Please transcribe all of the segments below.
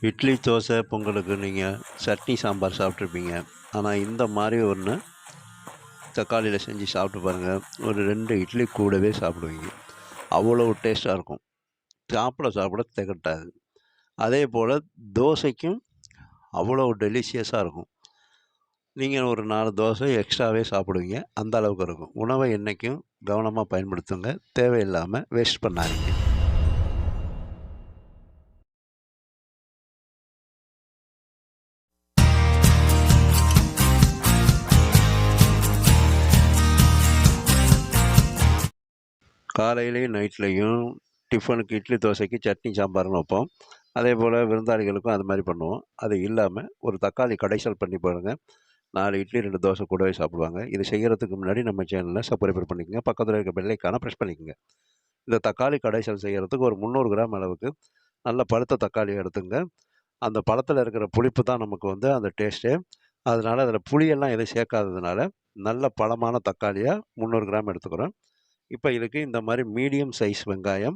இட்லி, தோசை, பொங்கலுக்கு நீங்கள் சட்னி, சாம்பார் சாப்பிட்ருப்பீங்க. ஆனால் இந்த மாதிரி ஒன்று தக்காளியில் செஞ்சு சாப்பிட்டு பாருங்கள். ஒரு 2 இட்லி கூடவே சாப்பிடுவீங்க. அவ்வளோ டேஸ்ட்டாக இருக்கும். சாப்பிட சாப்பிட திகட்டாது. அதே போல் தோசைக்கும் அவ்வளோ டெலிஷியஸாக இருக்கும். நீங்கள் ஒரு 4 தோசை எக்ஸ்ட்ராவே சாப்பிடுவீங்க. அந்த அளவுக்கு இருக்கும். உணவை என்றைக்கும் கவனமாக பயன்படுத்துங்க. தேவையில்லாமல் வேஸ்ட் பண்ணாதீங்க. காலையிலையும் நைட்லேயும் டிஃபனுக்கு இட்லி, தோசைக்கு சட்னி, சாம்பார்னு வைப்போம். அதே போல் விருந்தாளிகளுக்கும் அது மாதிரி பண்ணுவோம். அது இல்லாமல் ஒரு தக்காளி கடைசல் பண்ணி பாருங்கள். 4 இட்லி 2 தோசை கூடவே சாப்பிடுவாங்க. இது செய்கிறதுக்கு முன்னாடி நம்ம சேனலை சப்ஸ்கிரைப் பண்ணிக்கங்க. பக்கத்தில் இருக்க பெல் ஐக்கானை ப்ரெஸ் பண்ணிக்கங்க. இந்த தக்காளி கடைசல் செய்கிறதுக்கு ஒரு 300 கிராம் அளவுக்கு நல்ல பழுத்த தக்காளி எடுத்துங்க. அந்த பழத்தில் இருக்கிற புளிப்பு தான் நமக்கு வந்து அந்த டேஸ்ட்டே. அதனால் அதில் புளியெல்லாம் எதுவும் சேர்க்காததுனால நல்ல பழமான தக்காளியாக 300 கிராம் எடுத்துக்கிறோம். இப்போ இதுக்கு இந்த மாதிரி மீடியம் சைஸ் வெங்காயம்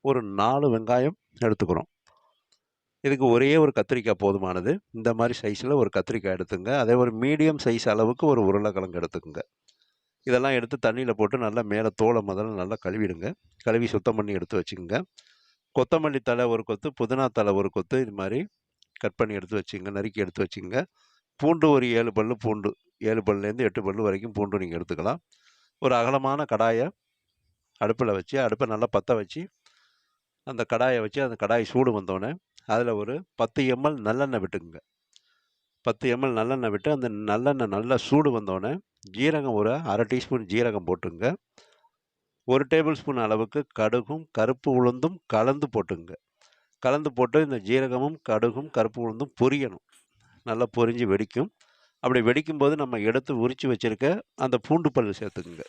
ஒரு 4 வெங்காயம் எடுத்துக்கிறோம். இதுக்கு ஒரே ஒரு கத்திரிக்காய் போதுமானது. இந்த மாதிரி சைஸில் ஒரு கத்திரிக்காய் எடுத்துங்க. அதே ஒரு மீடியம் சைஸ் அளவுக்கு ஒரு உருளைக்கிழங்கு எடுத்துக்கோங்க. இதெல்லாம் எடுத்து தண்ணியில் போட்டு நல்லா மேலே தோலை முதல்ல நல்லா கழுவிடுங்க. கழுவி சுத்தம் பண்ணி எடுத்து வச்சுக்கோங்க. கொத்தமல்லி தழை ஒரு கொத்து, புதினா தழை ஒரு கொத்து, இது மாதிரி கட் பண்ணி எடுத்து வச்சுங்க, நறுக்கி எடுத்து வச்சுங்க. பூண்டு ஒரு 7 பல் பூண்டு, 7 பல்லேருந்து 8 பல் வரைக்கும் பூண்டு நீங்கள் எடுத்துக்கலாம். ஒரு அகலமான கடாயை அடுப்பில் வச்சு அடுப்பை நல்லா பற்ற வச்சு அந்த கடாயை வச்சு அந்த கடாய் சூடு வந்தோடனே அதில் ஒரு 10 ml நல்லெண்ணெய் விட்டுக்குங்க. 10 ml நல்லெண்ணெய் விட்டு அந்த நல்லெண்ணெய் நல்லா சூடு வந்தோடனே ஜீரகம் ஒரு அரை டீஸ்பூன் ஜீரகம் போட்டுங்க. 1 டேபிள் ஸ்பூன் அளவுக்கு கடுகும் கருப்பு உளுந்தும் கலந்து போட்டுங்க. கலந்து போட்டு இந்த ஜீரகமும் கடுகும் கருப்பு உளுந்தும் பொரியணும். நல்லா பொரிஞ்சு வெடிக்கும். அப்படி வெடிக்கும்போது நம்ம எடுத்து உரித்து வச்சுருக்க அந்த பூண்டு பல் சேர்த்துக்குங்க.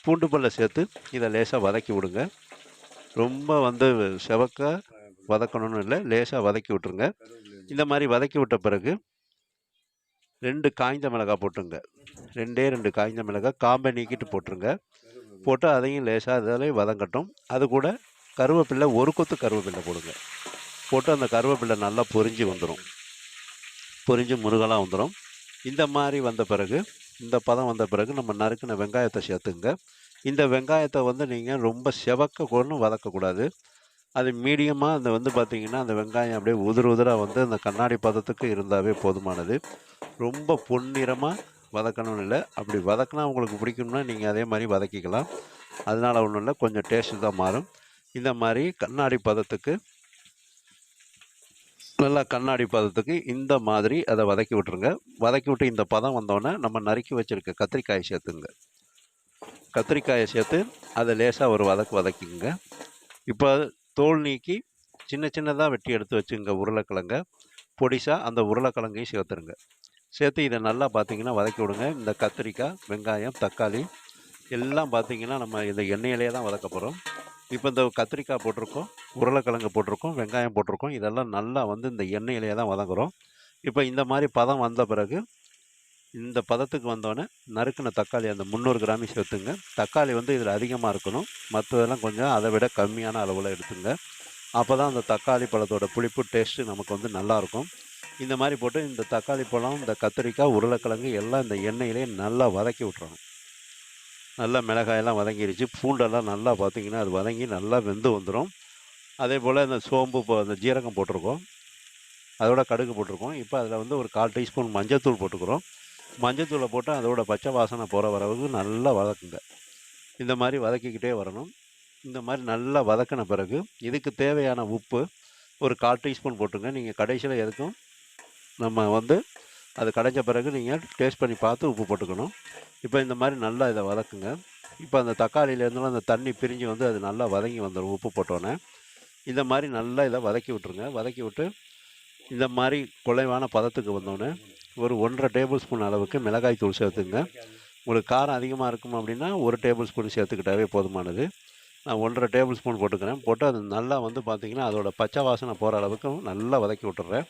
பூண்டு பல்லை சேர்த்து இதை லேசாக வதக்கி விடுங்க. ரொம்ப வந்து செவக்க வதக்கணும்னு இல்லை, லேசாக வதக்கி விட்டுருங்க. இந்த மாதிரி வதக்கி விட்ட பிறகு 2 காய்ந்த மிளகாய் போட்டுங்க. 2 காய்ந்த மிளகாய் காம்பை நீக்கிட்டு போட்டுருங்க. போட்டு அதையும் லேசாக அதில் வதங்கட்டும். அது கூட கருவேப்பில்லை ஒரு கொத்து கருவேப்பில்லை போடுங்க. போட்டு அந்த கருவேப்பில்லை நல்லா பொரிஞ்சு வந்துடும். பொரிஞ்சு முருகலாக வந்துடும். இந்த மாதிரி வந்த பிறகு, இந்த பதம் வந்த பிறகு நம்ம நறுக்கின வெங்காயத்தை சேர்த்துங்க. இந்த வெங்காயத்தை வந்து நீங்கள் ரொம்ப செவக்க கொண்டு வதக்கக்கூடாது. அது மீடியமாக அந்த வந்து பார்த்திங்கன்னா அந்த வெங்காயம் அப்படியே உதிராக வந்து அந்த கண்ணாடி பதத்துக்கு இருந்தாவே போதுமானது. ரொம்ப பொன்னிறமாக வதக்கணும்னு இல்லை. அப்படி வதக்கினா உங்களுக்கு பிடிக்கும்னா நீங்கள் அதே மாதிரி வதக்கிக்கலாம். அதனால் ஒன்றும் இல்லை, கொஞ்சம் டேஸ்ட்டு தான் மாறும். இந்த மாதிரி கண்ணாடி பதத்துக்கு நல்லா கண்ணாடி பதத்துக்கு இந்த மாதிரி அதை வதக்கி விட்டுருங்க. வதக்கி விட்டு இந்த பதம் வந்தோடனே நம்ம நறுக்கி வச்சுருக்க கத்திரிக்காயை சேர்த்துங்க. கத்திரிக்காயை சேர்த்து அதை லேசாக ஒரு வதக்கிங்க. இப்போ தோல் நீக்கி சின்ன சின்னதாக வெட்டி எடுத்து வச்சுங்க உருளைக்கிழங்க. பொடிசாக அந்த உருளைக்கிழங்கையும் சேர்த்துருங்க. சேர்த்து இதை நல்லா பார்த்திங்கன்னா வதக்கி விடுங்க. இந்த கத்திரிக்காய், வெங்காயம், தக்காளி எல்லாம் பார்த்திங்கன்னா நம்ம இந்த எண்ணெயிலே தான் வதக்க போகிறோம். இப்போ இந்த கத்திரிக்காய் போட்டிருக்கோம், உருளைக்கிழங்கு போட்டிருக்கோம், வெங்காயம் போட்டிருக்கோம். இதெல்லாம் நல்லா வந்து இந்த எண்ணெயிலே தான் வதங்குறோம். இப்போ இந்த மாதிரி பதம் வந்த பிறகு இந்த பதத்துக்கு வந்தோடனே நறுக்கின தக்காளி அந்த 300 கிராமி சேர்த்துங்க. தக்காளி வந்து இதில் அதிகமாக இருக்கணும். மற்றதெல்லாம் கொஞ்சம் அதை விட கம்மியான அளவில் எடுத்துங்க. அப்போ தான் அந்த தக்காளி பழத்தோட புளிப்பு டேஸ்ட்டு நமக்கு வந்து நல்லாயிருக்கும். இந்த மாதிரி போட்டு இந்த தக்காளி பழம், இந்த கத்திரிக்காய், உருளைக்கிழங்கு எல்லாம் இந்த எண்ணெயிலே நல்லா வதக்கி விட்டுறணும். நல்லா மிளகாயெல்லாம் வதங்கிடுச்சு. பூண்டெல்லாம் நல்லா பார்த்திங்கன்னா அது வதங்கி நல்லா வெந்து வந்துடும். அதே போல் இந்த சோம்பு அந்த ஜீரகம் போட்டிருக்கோம், அதோட கடுகு போட்டிருக்கோம். இப்போ அதில் வந்து ஒரு 1/4 டீஸ்பூன் மஞ்சத்தூள் போட்டுக்கிறோம். மஞ்சத்தூளை போட்டு அதோட பச்சை வாசனை போகிற வரவுக்கு நல்லா வதக்குங்க. இந்த மாதிரி வதக்கிக்கிட்டே வரணும். இந்த மாதிரி நல்லா வதக்கின பிறகு இதுக்கு தேவையான உப்பு ஒரு 1/4 டீஸ்பூன் போட்டுங்க. நீங்கள் கடைசியில் எதுக்கும் நம்ம வந்து அது கடைஞ்ச பிறகு நீங்கள் டேஸ்ட் பண்ணி பார்த்து உப்பு போட்டுக்கணும். இப்போ இந்த மாதிரி நல்லா இதை வதக்குங்க. இப்போ அந்த தக்காளியிலேருந்துலாம் அந்த தண்ணி பிரிஞ்சு வந்து அது நல்லா வதங்கி வந்துடும் உப்பு போட்டோன்னே. இந்த மாதிரி நல்லா இதை வதக்கி விட்டுருங்க. வதக்கி விட்டு இந்த மாதிரி குறைவான பதத்துக்கு வந்தோடனே ஒரு 1/2 டேபிள் ஸ்பூன் அளவுக்கு மிளகாய் தூள் சேர்த்துங்க. உங்களுக்கு காரம் அதிகமாக இருக்கும் அப்படின்னா 1 டேபிள் ஸ்பூன் சேர்த்துக்கிட்டாவே போதுமானது. நான் 1/2 டேபிள் ஸ்பூன் போட்டுக்கிறேன். போட்டு அது நல்லா வந்து பார்த்திங்கன்னா அதோட பச்சை வாசனை போகிற அளவுக்கு நல்லா வதக்கி விட்டுறேன்.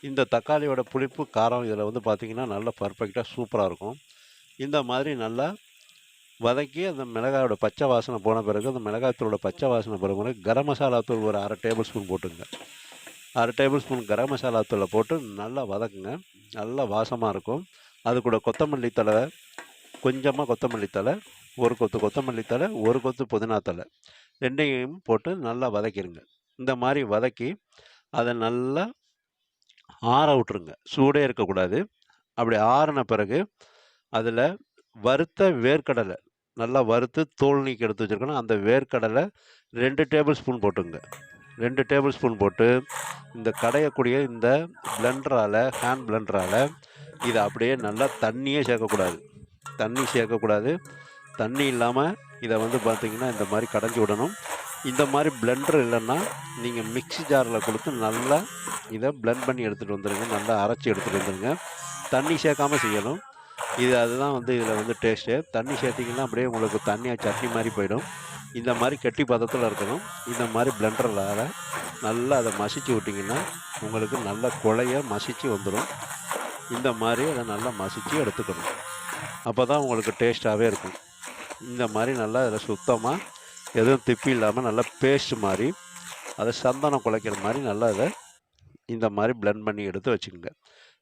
இந்த தக்காளியோட புளிப்பு காரம் இதில் வந்து பார்த்திங்கன்னா நல்லா பர்ஃபெக்டாக சூப்பராக இருக்கும். இந்த மாதிரி நல்லா வதக்கி அந்த மிளகாயோட பச்சை வாசனை போன பிறகு அந்த மிளகாய்த்தூளோட பச்சை வாசனை போகிற பிறகு கரம் மசாலா தூள் ஒரு 1/2 டேபிள் ஸ்பூன் போட்டுங்க. 1/2 டேபிள் ஸ்பூன் கரம் மசாலா தூளை போட்டு நல்லா வதக்குங்க. நல்லா வாசமாக இருக்கும். அது கூட கொத்தமல்லி தழை, கொஞ்சமாக கொத்தமல்லி தழை, ஒரு கொத்து கொத்தமல்லி தழை, ஒரு கொத்து புதினா தழை 2யும் போட்டு நல்லா வதக்கிடுங்க. இந்த மாதிரி வதக்கி அதை நல்லா ஆற விட்டுருங்க. சூடே இருக்கக்கூடாது. அப்படி ஆறின பிறகு அதில் வறுத்த வேர்க்கடலை, நல்லா வறுத்து தோல் நீக்கி எடுத்து வச்சுருக்கணும். அந்த வேர்க்கடலை 2 டேபிள் ஸ்பூன் போட்டுங்க. 2 டேபிள் ஸ்பூன் போட்டு இந்த கடையக்கூடிய இந்த பிளெண்டரால், ஹேண்ட் பிளெண்டரால் இதை அப்படியே நல்லா தண்ணியே சேர்க்கக்கூடாது. தண்ணி சேர்க்கக்கூடாது. தண்ணி இல்லாமல் இதை வந்து பார்த்திங்கன்னா இந்த மாதிரி கடைஞ்சி விடணும். இந்த மாதிரி பிளெண்டர் இல்லைன்னா நீங்கள் மிக்ஸி ஜாரில் கொடுத்து நல்லா இதை பிளெண்ட் பண்ணி எடுத்துகிட்டு வந்துடுங்க. நல்லா அரைச்சி எடுத்துகிட்டு வந்துடுங்க. தண்ணி சேர்க்காமல் செய்யணும். அதுதான் வந்து இதில் வந்து டேஸ்ட்டு. தண்ணி சேர்த்திங்கன்னா அப்படியே உங்களுக்கு தண்ணியாக சட்னி மாதிரி போயிடும். இந்த மாதிரி கெட்டி பதத்தில் இருக்கணும். இந்த மாதிரி பிளெண்டரால் நல்லா அதை மசிச்சு விட்டிங்கன்னா உங்களுக்கு நல்ல குழைய மசிச்சு வந்துடும். இந்த மாதிரி அதை நல்லா மசிச்சு எடுத்துக்கணும். அப்போ தான் உங்களுக்கு டேஸ்ட்டாகவே இருக்கும். இந்த மாதிரி நல்லா அதில் சுத்தமாக எதுவும் திப்பி இல்லாமல் நல்லா பேஸ்ட் மாதிரி அதை சந்தனம் குலைக்கிற மாதிரி நல்லா அதை இந்த மாதிரி பிளெண்ட் பண்ணி எடுத்து வச்சுக்கோங்க.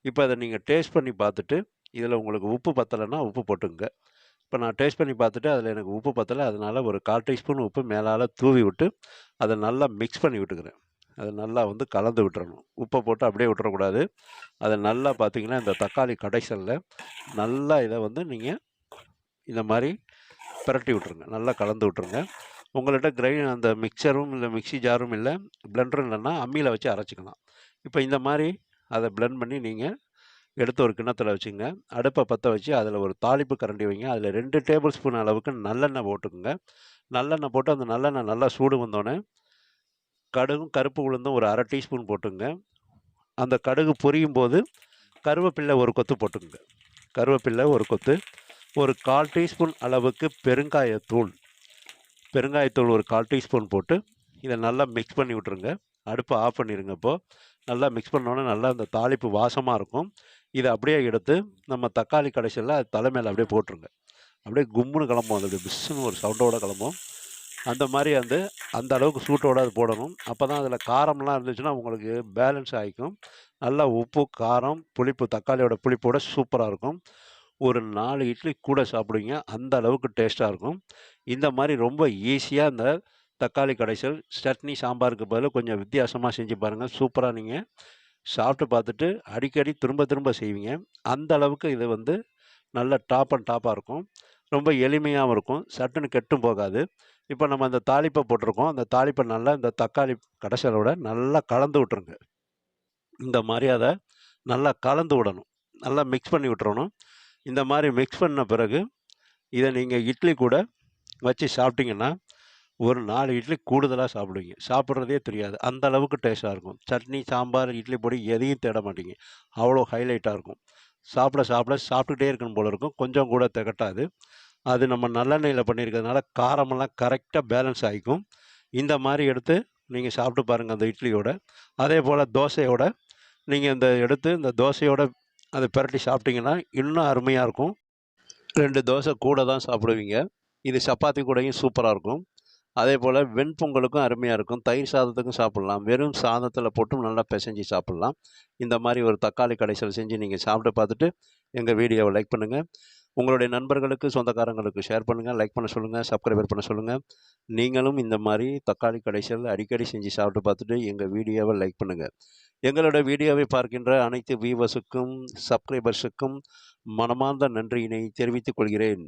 இப்போ அதை நீங்கள் டேஸ்ட் பண்ணி பார்த்துட்டு இதில் உங்களுக்கு உப்பு பத்தலைன்னா உப்பு போட்டுங்க. இப்போ நான் டேஸ்ட் பண்ணி பார்த்துட்டு அதில் எனக்கு உப்பு பத்தலை, அதனால் ஒரு 1/4 டீஸ்பூன் உப்பு மேலால் தூவி விட்டு அதை நல்லா மிக்ஸ் பண்ணி விட்டுக்கிறேன். அதை நல்லா வந்து கலந்து விட்டுறணும். உப்பை போட்டு அப்படியே விட்டுறக்கூடாது. அதை நல்லா பார்த்திங்கன்னா இந்த தக்காளி கடைசலில் நல்லா இதை வந்து நீங்கள் இந்த மாதிரி பிரட்டி விட்ருங்க. நல்லா கலந்து விட்ருங்க. உங்கள்கிட்ட அந்த மிக்சரும் இல்லை மிக்ஸி ஜாரும் இல்லை, பிளெண்டரும் இல்லைன்னா அம்மியில் வச்சு அரைச்சிக்கலாம். இப்போ இந்த மாதிரி அதை பிளெண்ட் பண்ணி நீங்கள் எடுத்து ஒரு கிண்ணத்தில் வச்சுங்க. அடுப்பை பற்ற வச்சு அதில் ஒரு தாளிப்பு கரண்டி வைங்க. அதில் 2 டேபிள் ஸ்பூன் அளவுக்கு நல்லெண்ணெய் போட்டுக்குங்க. நல்லெண்ணெய் போட்டு அந்த நல்லெண்ணெய் நல்லா சூடு வந்தோடனே கடுகும் கருப்பு உளுந்தும் ஒரு 1/2 டீஸ்பூன் போட்டுங்க. அந்த கடுகு பொரியும் போது கருவேப்பில்லை ஒரு கொத்து போட்டுக்குங்க. கருவேப்பில்லை ஒரு கொத்து, ஒரு 1/4 டீஸ்பூன் அளவுக்கு பெருங்காயத்தூள் ஒரு 1/4 டீஸ்பூன் போட்டு இதை நல்லா மிக்ஸ் பண்ணி விட்ருங்க. அடுப்பை ஆஃப் பண்ணிடுங்க. இப்போது நல்லா மிக்ஸ் பண்ணோன்னே நல்லா அந்த தாளிப்பு வாசமாக இருக்கும். இதை அப்படியே எடுத்து நம்ம தக்காளி கடைசியில் அது தலை மேலே அப்படியே போட்டுருங்க. அப்படியே கும்முன்னு கிளம்பும். அது பிஸ்ஸுன்னு ஒரு சவுண்டோடு கிளம்பும். அந்த மாதிரி அந்த அளவுக்கு சூட்டோடு அது போடணும். அப்போ தான் அதில் காரம்லாம் இருந்துச்சுன்னா உங்களுக்கு பேலன்ஸ் ஆகிக்கும். நல்லா உப்பு, காரம், புளிப்பு, தக்காளியோட புளிப்போட சூப்பராக இருக்கும். ஒரு 4 இட்லி கூட சாப்பிடுவீங்க. அந்த அளவுக்கு டேஸ்ட்டாக இருக்கும். இந்த மாதிரி ரொம்ப ஈஸியாக இந்த தக்காளி கடைசல் சட்னி சாம்பாருக்கு பதில் கொஞ்சம் வித்தியாசமாக செஞ்சு பாருங்கள். சூப்பராக நீங்கள் சாப்பிட்டு பார்த்துட்டு அடிக்கடி திரும்ப திரும்ப செய்வீங்க. அந்த அளவுக்கு இது வந்து நல்ல டாப் அண்ட் டாப்பாக இருக்கும். ரொம்ப எளிமையாகவும் இருக்கும். சட்டுன்னு கெட்டும் போகாது. இப்போ நம்ம அந்த தாளிப்பை போட்டிருக்கோம். அந்த தாளிப்பை நல்லா இந்த தக்காளி கடைசலோட நல்லா கலந்து விட்ருங்க. இந்த மாதிரி அதை நல்லா கலந்து விடணும். நல்லா மிக்ஸ் பண்ணி விட்டுறணும். இந்த மாதிரி மிக்ஸ் பண்ண பிறகு இதை நீங்கள் இட்லி கூட வச்சு சாப்பிட்டிங்கன்னா ஒரு 4 இட்லி கூடுதலாக சாப்பிடுவீங்க. சாப்பிட்றதே தெரியாது. அந்த அளவுக்கு டேஸ்ட்டாக இருக்கும். சட்னி, சாம்பார், இட்லி பொடி எதையும் தேட மாட்டீங்க. அவ்வளோ ஹைலைட்டாக இருக்கும். சாப்பிட்டுக்கிட்டே இருக்கணும் போல இருக்கும். கொஞ்சம் கூட திகட்டாது. அது நம்ம நல்லெண்ணெயில் பண்ணியிருக்கிறதுனால காரமெல்லாம் கரெக்டாக பேலன்ஸ் ஆகிக்கும். இந்த மாதிரி எடுத்து நீங்கள் சாப்பிட்டு பாருங்கள் அந்த இட்லியோட. அதே போல் தோசையோட நீங்கள் இந்த தோசையோட அதை பிரட்டி சாப்பிட்டிங்கன்னா இன்னும் அருமையாக இருக்கும். 2 தோசை கூட தான் சாப்பிடுவீங்க. இது சப்பாத்தி கூடயும் சூப்பராக இருக்கும். அதே போல் வெண்பொங்கலுக்கும் அருமையாக இருக்கும். தயிர் சாதத்துக்கும் சாப்பிட்லாம். வெறும் சாதத்தில் போட்டும் நல்லா பிசைஞ்சு சாப்பிட்லாம். இந்த மாதிரி ஒரு தக்காளி கடைசல் செஞ்சு நீங்கள் சாப்பிட்டு பார்த்துட்டு எங்கள் வீடியோவை லைக் பண்ணுங்கள். உங்களுடைய நண்பர்களுக்கு, சொந்தக்காரங்களுக்கு ஷேர் பண்ணுங்கள். லைக் பண்ண சொல்லுங்கள். சப்ஸ்கிரைபர் பண்ண சொல்லுங்கள். நீங்களும் இந்த மாதிரி தக்காளி கடைசல் அடிக்கடி செஞ்சு சாப்பிட்டு பார்த்துட்டு எங்கள் வீடியோவை லைக் பண்ணுங்கள். எங்களோட வீடியோவை பார்க்கின்ற அனைத்து வியூவர்ஸுக்கும், சப்ஸ்கிரைபர்ஸுக்கும் மனமார்ந்த நன்றியினை தெரிவித்துக் கொள்கிறேன்.